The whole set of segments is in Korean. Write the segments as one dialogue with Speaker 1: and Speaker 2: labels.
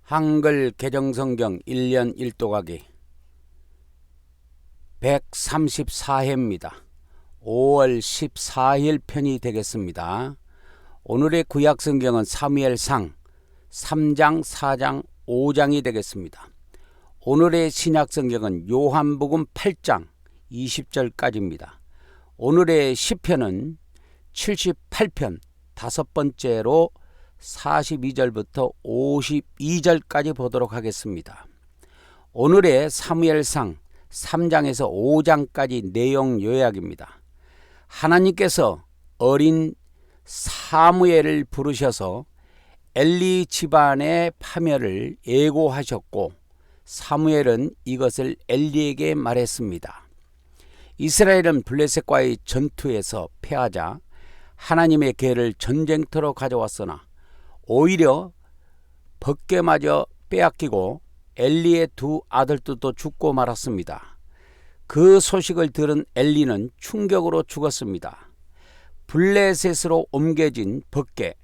Speaker 1: 한글 개정성경 1년 1독하기 134회입니다. 5월 14일 편이 되겠습니다. 오늘의 구약성경은 사무엘상 3장, 4장, 5장이 되겠습니다. 오늘의 신약성경은 요한복음 8장 20절까지입니다. 오늘의 시편은 78편 5번째로 42절부터 52절까지 보도록 하겠습니다. 오늘의 사무엘상 3장에서 5장까지 내용 요약입니다. 하나님께서 어린 사무엘을 부르셔서 엘리 집안의 파멸을 예고하셨고 사무엘은 이것을 엘리에게 말했습니다. 이스라엘은 블레셋과의 전투에서 패하자 하나님의 계를 전쟁터로 가져왔으나 오히려 벗개마저 빼앗기고 엘리의 두 아들들도 죽고 말았습니다. 그 소식을 들은 엘리는 충격으로 죽었습니다. 블레셋으로 옮겨진 벗개,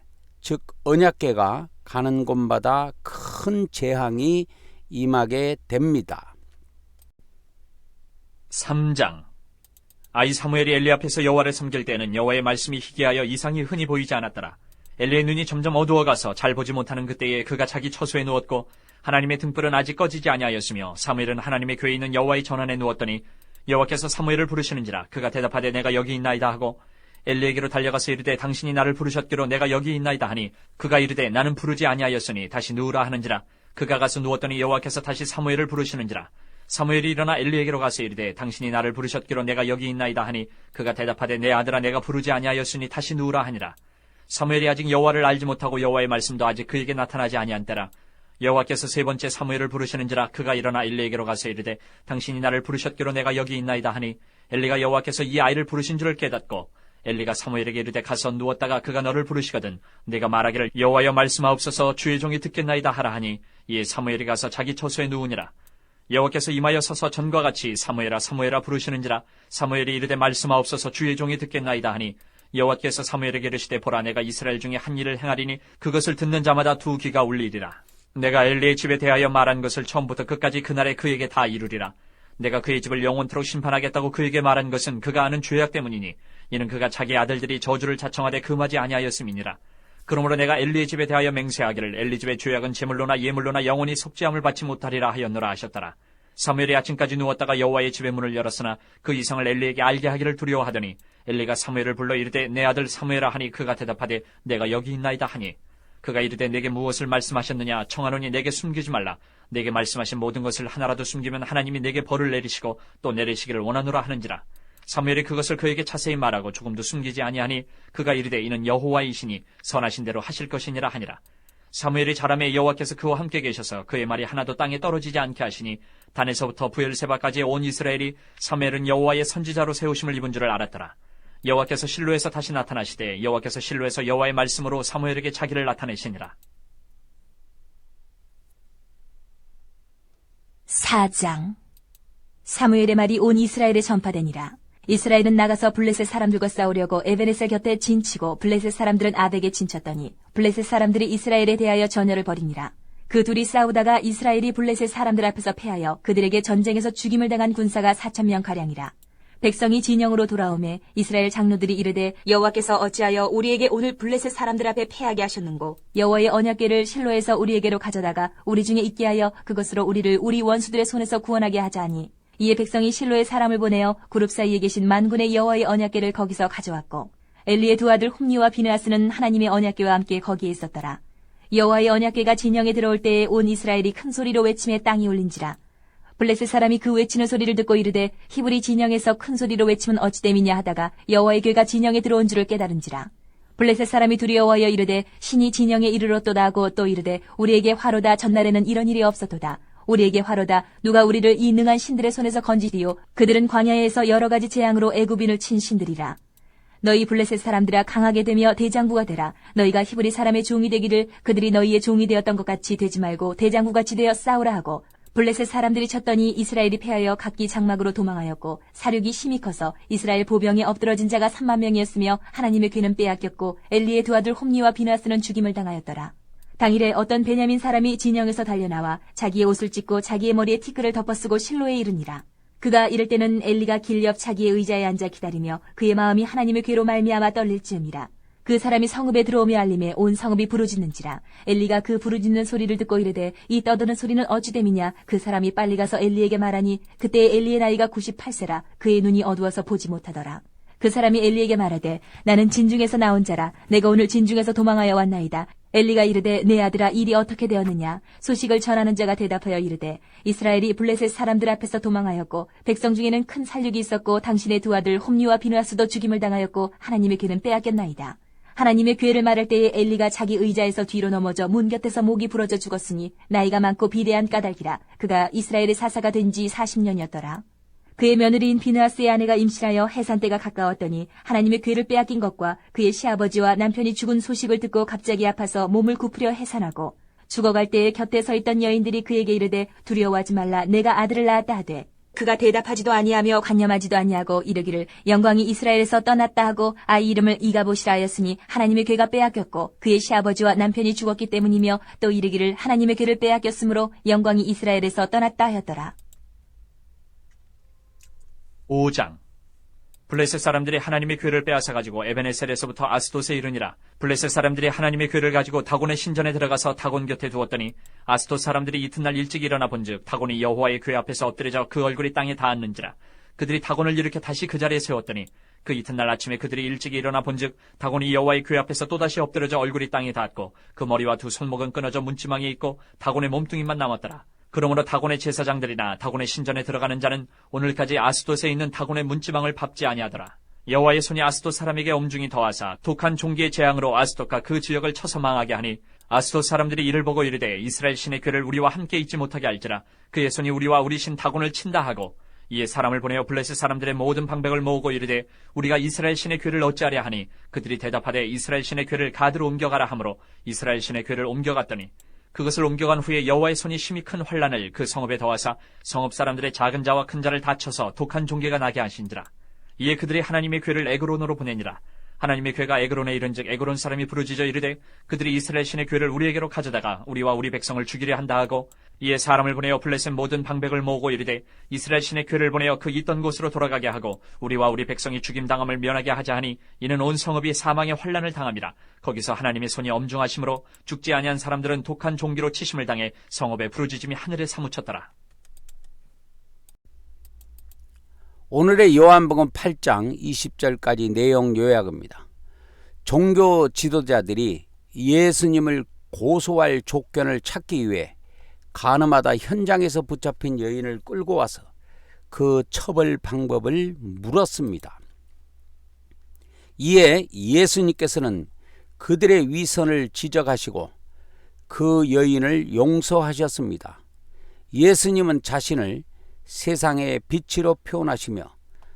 Speaker 1: 즉 언약궤가 가는 곳마다 큰 재앙이 임하게 됩니다.
Speaker 2: 3장. 아이 사무엘이 엘리 앞에서 여호와를 섬길 때는 여호와의 말씀이 희귀하여 이상이 흔히 보이지 않았더라. 엘리의 눈이 점점 어두워가서 잘 보지 못하는 그때에 그가 자기 처소에 누웠고 하나님의 등불은 아직 꺼지지 아니하였으며 사무엘은 하나님의 궤에 있는 여호와의 전환에 누웠더니 여호와께서 사무엘을 부르시는지라. 그가 대답하되 내가 여기 있나이다 하고 엘리에게로 달려가서 이르되 당신이 나를 부르셨기로 내가 여기 있나이다 하니 그가 이르되 나는 부르지 아니하였으니 다시 누우라 하는지라. 그가 가서 누웠더니 여호와께서 다시 사무엘을 부르시는지라. 사무엘이 일어나 엘리에게로 가서 이르되 당신이 나를 부르셨기로 내가 여기 있나이다 하니 그가 대답하되 내 아들아 내가 부르지 아니하였으니 다시 누우라 하니라. 사무엘이 아직 여호와를 알지 못하고 여호와의 말씀도 아직 그에게 나타나지 아니한 때라. 여호와께서 세 번째 사무엘을 부르시는지라. 그가 일어나 엘리에게로 가서 이르되 당신이 나를 부르셨기로 내가 여기 있나이다 하니 엘리가 여호와께서 이 아이를 부르신 줄을 깨닫고 엘리가 사무엘에게 이르되 가서 누웠다가 그가 너를 부르시거든 내가 말하기를 여호와여 말씀하옵소서 주의 종이 듣겠나이다 하라 하니 이에 사무엘이 가서 자기 처소에 누우니라. 여호와께서 임하여 서서 전과 같이 사무엘아 사무엘아 부르시는지라. 사무엘이 이르되 말씀하옵소서 주의 종이 듣겠나이다 하니 여호와께서 사무엘에게 이르시되 보라 내가 이스라엘 중에 한 일을 행하리니 그것을 듣는 자마다 두 귀가 울리리라. 내가 엘리의 집에 대하여 말한 것을 처음부터 끝까지 그날에 그에게 다 이루리라. 내가 그의 집을 영원토록 심판하겠다고 그에게 말한 것은 그가 아는 죄악 때문이니 이는 그가 자기 아들들이 저주를 자청하되 금하지 아니하였음이니라. 그러므로 내가 엘리의 집에 대하여 맹세하기를 엘리 집의 죄악은 제물로나 예물로나 영원히 속죄함을 받지 못하리라 하였노라 하셨더라. 사무엘이 아침까지 누웠다가 여호와의 집의 문을 열었으나 그 이상을 엘리에게 알게 하기를 두려워하더니 엘리가 사무엘을 불러 이르되 내 아들 사무엘아 하니 그가 대답하되 내가 여기 있나이다 하니 그가 이르되 내게 무엇을 말씀하셨느냐 청하노니 내게 숨기지 말라. 내게 말씀하신 모든 것을 하나라도 숨기면 하나님이 내게 벌을 내리시고 또 내리시기를 원하노라 하는지라. 사무엘이 그것을 그에게 자세히 말하고 조금도 숨기지 아니하니 그가 이르되 이는 여호와이시니 선하신 대로 하실 것이니라 하니라. 사무엘이 자라매 여호와께서 그와 함께 계셔서 그의 말이 하나도 땅에 떨어지지 않게 하시니 단에서부터 부엘세바까지의 온 이스라엘이 사무엘은 여호와의 선지자로 세우심을 입은 줄을 알았더라. 여호와께서 실로에서 다시 나타나시되 여호와께서 실로에서 여호와의 말씀으로 사무엘에게 자기를 나타내시니라.
Speaker 3: 4장. 사무엘의 말이 온 이스라엘에 전파되니라. 이스라엘은 나가서 블레셋 사람들과 싸우려고 에베네셀 곁에 진치고 블레셋 사람들은 아벡에 진쳤더니 블레셋 사람들이 이스라엘에 대하여 전열을 벌이니라. 그 둘이 싸우다가 이스라엘이 블레셋 사람들 앞에서 패하여 그들에게 전쟁에서 죽임을 당한 군사가 4,000명가량이라. 백성이 진영으로 돌아오매 이스라엘 장로들이 이르되 여호와께서 어찌하여 우리에게 오늘 블레셋 사람들 앞에 패하게 하셨는고 여호와의 언약궤를 실로에서 우리에게로 가져다가 우리 중에 있게 하여 그것으로 우리를 우리 원수들의 손에서 구원하게 하자니 이에 백성이 실로에 사람을 보내어 그룹 사이에 계신 만군의 여호와의 언약궤를 거기서 가져왔고 엘리의 두 아들 홈니와 비느하스는 하나님의 언약궤와 함께 거기에 있었더라. 여호와의 언약궤가 진영에 들어올 때에 온 이스라엘이 큰 소리로 외침에 땅이 울린지라. 블레셋 사람이 그 외치는 소리를 듣고 이르되 히브리 진영에서 큰 소리로 외치면 어찌됨이냐 하다가 여호와의 궤가 진영에 들어온 줄을 깨달은지라. 블레셋 사람이 두려워하여 이르되 신이 진영에 이르렀도다 하고 또 이르되 우리에게 화로다 전날에는 이런 일이 없었도다. 우리에게 화로다 누가 우리를 이 능한 신들의 손에서 건지리요 그들은 광야에서 여러 가지 재앙으로 애굽인을 친 신들이라. 너희 블레셋 사람들아 강하게 되며 대장부가 되라. 너희가 히브리 사람의 종이 되기를 그들이 너희의 종이 되었던 것 같이 되지 말고 대장부같이 되어 싸우라 하고 블레셋 사람들이 쳤더니 이스라엘이 패하여 각기 장막으로 도망하였고 사륙이 심히 커서 이스라엘 보병에 엎드러진 자가 3만 명이었으며 하나님의 귀는 빼앗겼고 엘리의 두 아들 홈니와 비느하스는 죽임을 당하였더라. 당일에 어떤 베냐민 사람이 진영에서 달려나와 자기의 옷을 찢고 자기의 머리에 티끌을 덮어쓰고 실로에 이르니라. 그가 이럴 때는 엘리가 길 옆 자기의 의자에 앉아 기다리며 그의 마음이 하나님의 괴로 말미암아 떨릴 즈음이라. 그 사람이 성읍에 들어오며 알림에 온 성읍이 부르짖는지라. 엘리가 그 부르짖는 소리를 듣고 이르되 이 떠드는 소리는 어찌 됨이냐. 그 사람이 빨리 가서 엘리에게 말하니 그때 엘리의 나이가 98세라. 그의 눈이 어두워서 보지 못하더라. 그 사람이 엘리에게 말하되 나는 진중에서 나온 자라. 내가 오늘 진중에서 도망하여 왔나이다. 엘리가 이르되 내 아들아 일이 어떻게 되었느냐. 소식을 전하는 자가 대답하여 이르되 이스라엘이 블레셋 사람들 앞에서 도망하였고 백성 중에는 큰 살육이 있었고 당신의 두 아들 홈리와 비누아스도 죽임을 당하였고 하나님의 괴는 빼앗겼나이다. 하나님의 괴를 말할 때에 엘리가 자기 의자에서 뒤로 넘어져 문 곁에서 목이 부러져 죽었으니 나이가 많고 비대한 까닭이라. 그가 이스라엘의 사사가 된 지 40년이었더라. 그의 며느리인 비느하스의 아내가 임신하여 해산 때가 가까웠더니 하나님의 괴를 빼앗긴 것과 그의 시아버지와 남편이 죽은 소식을 듣고 갑자기 아파서 몸을 굽으려 해산하고 죽어갈 때에 곁에 서 있던 여인들이 그에게 이르되 두려워하지 말라. 내가 아들을 낳았다 하되 그가 대답하지도 아니하며 관념하지도 아니하고 이르기를 영광이 이스라엘에서 떠났다 하고 아이 이름을 이가봇이라 하였으니 하나님의 괴가 빼앗겼고 그의 시아버지와 남편이 죽었기 때문이며 또 이르기를 하나님의 괴를 빼앗겼으므로 영광이 이스라엘에서 떠났다 하였더라.
Speaker 2: 5장. 블레셋 사람들이 하나님의 괴를 빼앗아가지고 에베네셀에서부터 아스돗에 이르니라. 블레셋 사람들이 하나님의 괴를 가지고 다곤의 신전에 들어가서 다곤 곁에 두었더니 아스돗 사람들이 이튿날 일찍 일어나 본즉 다곤이 여호와의 괴 앞에서 엎드려져 그 얼굴이 땅에 닿았는지라. 그들이 다곤을 일으켜 다시 그 자리에 세웠더니 그 이튿날 아침에 그들이 일찍 일어나 본즉 다곤이 여호와의 괴 앞에서 또다시 엎드려져 얼굴이 땅에 닿았고 그 머리와 두 손목은 끊어져 문지망에 있고 다곤의 몸뚱이만 남았더라. 그러므로 다곤의 제사장들이나 다곤의 신전에 들어가는 자는 오늘까지 아스돗에 있는 다곤의 문지망을 밟지 아니하더라. 여호와의 손이 아스돗 사람에게 엄중히 더하사 독한 종기의 재앙으로 아스돗과 그 지역을 쳐서 망하게 하니 아스돗 사람들이 이를 보고 이르되 이스라엘 신의 괴를 우리와 함께 있지 못하게 할지라. 그의 손이 우리와 우리 신 다곤을 친다 하고 이에 사람을 보내어 블레셋 사람들의 모든 방백을 모으고 이르되 우리가 이스라엘 신의 괴를 어찌하려 하니 그들이 대답하되 이스라엘 신의 괴를 가드로 옮겨가라 하므로 이스라엘 신의 괴를 옮겨갔더니 그것을 옮겨간 후에 여호와의 손이 심히 큰 환란을 그 성읍에 더하사 성읍 사람들의 작은 자와 큰 자를 다쳐서 독한 종괴가 나게 하신지라. 이에 그들이 하나님의 괴를 에그론으로 보내니라. 하나님의 괴가 에그론에 이른즉 에그론 사람이 부르짖어 이르되 그들이 이스라엘 신의 괴를 우리에게로 가져다가 우리와 우리 백성을 죽이려 한다 하고 이에 사람을 보내어 블레셋 모든 방백을 모으고 이르되 이스라엘 신의 괴를 보내어 그 있던 곳으로 돌아가게 하고 우리와 우리 백성이 죽임당함을 면하게 하자 하니 이는 온 성읍이 사망의 환란을 당함이라. 거기서 하나님의 손이 엄중하심으로 죽지 아니한 사람들은 독한 종기로 치심을 당해 성읍의 부르짖음이 하늘에 사무쳤더라.
Speaker 1: 오늘의 요한복음 8장 20절까지 내용 요약입니다. 종교 지도자들이 예수님을 고소할 조건을 찾기 위해 가늠하다 현장에서 붙잡힌 여인을 끌고 와서 그 처벌 방법을 물었습니다. 이에 예수님께서는 그들의 위선을 지적하시고 그 여인을 용서하셨습니다. 예수님은 자신을 세상의 빛으로 표현하시며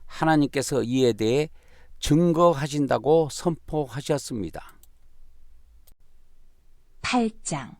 Speaker 1: 하나님께서 이에 대해 증거하신다고 선포하셨습니다.
Speaker 3: 8장.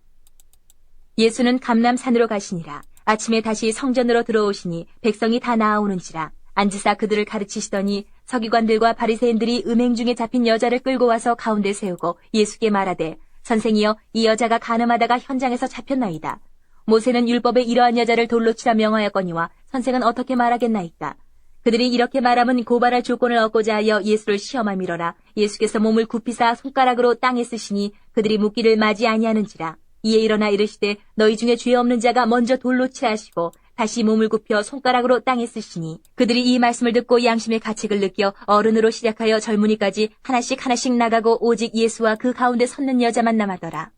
Speaker 3: 예수는 감람산으로 가시니라. 아침에 다시 성전으로 들어오시니 백성이 다 나아오는지라. 앉으사 그들을 가르치시더니 서기관들과 바리새인들이 음행 중에 잡힌 여자를 끌고 와서 가운데 세우고 예수께 말하되 선생이여 이 여자가 간음하다가 현장에서 잡혔나이다. 모세는 율법에 이러한 여자를 돌로 치라 명하였거니와 선생은 어떻게 말하겠나이까. 그들이 이렇게 말하면 고발할 조건을 얻고자 하여 예수를 시험함이로라. 예수께서 몸을 굽히사 손가락으로 땅에 쓰시니 그들이 묻기를 맞이 아니하는지라. 이에 일어나 이르시되 너희 중에 죄 없는 자가 먼저 돌로 치라 하시고 다시 몸을 굽혀 손가락으로 땅에 쓰시니 그들이 이 말씀을 듣고 양심의 가책을 느껴 어른으로 시작하여 젊은이까지 하나씩 하나씩 나가고 오직 예수와 그 가운데 섰는 여자만 남았더라.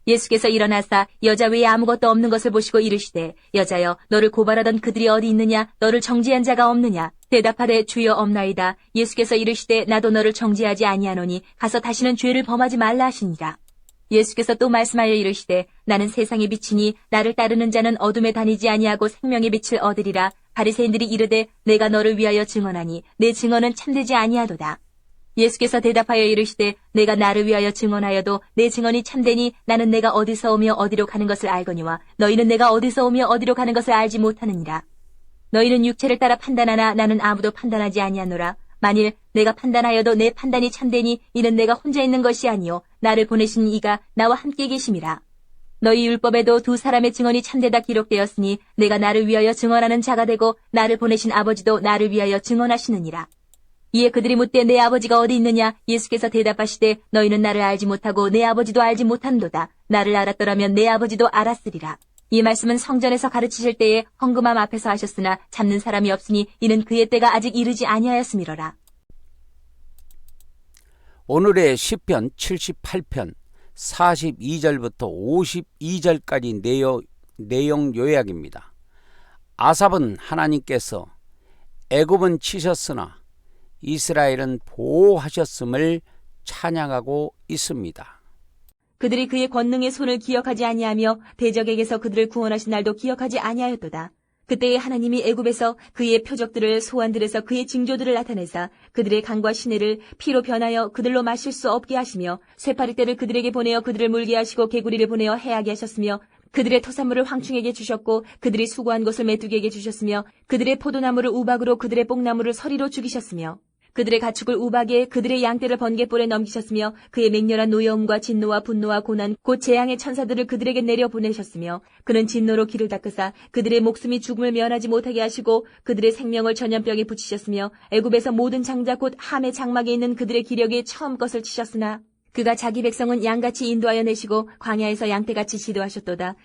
Speaker 3: 예수께서 일어나사 여자 외에 아무것도 없는 것을 보시고 이르시되 여자여 너를 고발하던 그들이 어디 있느냐. 너를 정죄한 자가 없느냐. 대답하되 주여 없나이다. 예수께서 이르시되 나도 너를 정죄하지 아니하노니 가서 다시는 죄를 범하지 말라 하시니라. 예수께서 또 말씀하여 이르시되 나는 세상의 빛이니 나를 따르는 자는 어둠에 다니지 아니하고 생명의 빛을 얻으리라. 바리새인들이 이르되 내가 너를 위하여 증언하니 내 증언은 참되지 아니하도다. 예수께서 대답하여 이르시되 내가 나를 위하여 증언하여도 내 증언이 참되니 나는 내가 어디서 오며 어디로 가는 것을 알거니와 너희는 내가 어디서 오며 어디로 가는 것을 알지 못하느니라. 너희는 육체를 따라 판단하나 나는 아무도 판단하지 아니하노라. 만일 내가 판단하여도 내 판단이 참되니 이는 내가 혼자 있는 것이 아니요 나를 보내신 이가 나와 함께 계심이라. 너희 율법에도 두 사람의 증언이 참되다 기록되었으니 내가 나를 위하여 증언하는 자가 되고 나를 보내신 아버지도 나를 위하여 증언하시느니라. 이에 그들이 묻되 내 아버지가 어디 있느냐? 예수께서 대답하시되 너희는 나를 알지 못하고 내 아버지도 알지 못한도다. 나를 알았더라면 내 아버지도 알았으리라. 이 말씀은 성전에서 가르치실 때에 헌금함 앞에서 하셨으나 잡는 사람이 없으니 이는 그의 때가 아직 이르지 아니하였음이로라.
Speaker 1: 오늘의 시편 78편 42절부터 52절까지 내용 요약입니다. 아삽은 하나님께서 애굽은 치셨으나 이스라엘은 보호하셨음을 찬양하고 있습니다.
Speaker 3: 그들이 그의 권능의 손을 기억하지 아니하며 대적에게서 그들을 구원하신 날도 기억하지 아니하였도다. 그때에 하나님이 애굽에서 그의 표적들을 소환들에서 그의 징조들을 나타내사 그들의 강과 시내를 피로 변하여 그들로 마실 수 없게 하시며 쇠파리떼를 그들에게 보내어 그들을 물게 하시고 개구리를 보내어 해하게 하셨으며 그들의 토산물을 황충에게 주셨고 그들이 수고한 것을 메뚜기에게 주셨으며 그들의 포도나무를 우박으로 그들의 뽕나무를 서리로 죽이셨으며 그들의 가축을 우박에 그들의 양떼를 번갯불에 넘기셨으며 그의 맹렬한 노여움과 진노와 분노와 고난 곧 재앙의 천사들을 그들에게 내려보내셨으며 그는 진노로 길을 닦으사 그들의 목숨이 죽음을 면하지 못하게 하시고 그들의 생명을 전염병에 붙이셨으며 애굽에서 모든 장자 곧 함의 장막에 있는 그들의 기력에 처음 것을 치셨으나 그가 자기 백성은 양같이 인도하여 내시고 광야에서 양떼같이 지도하셨도다.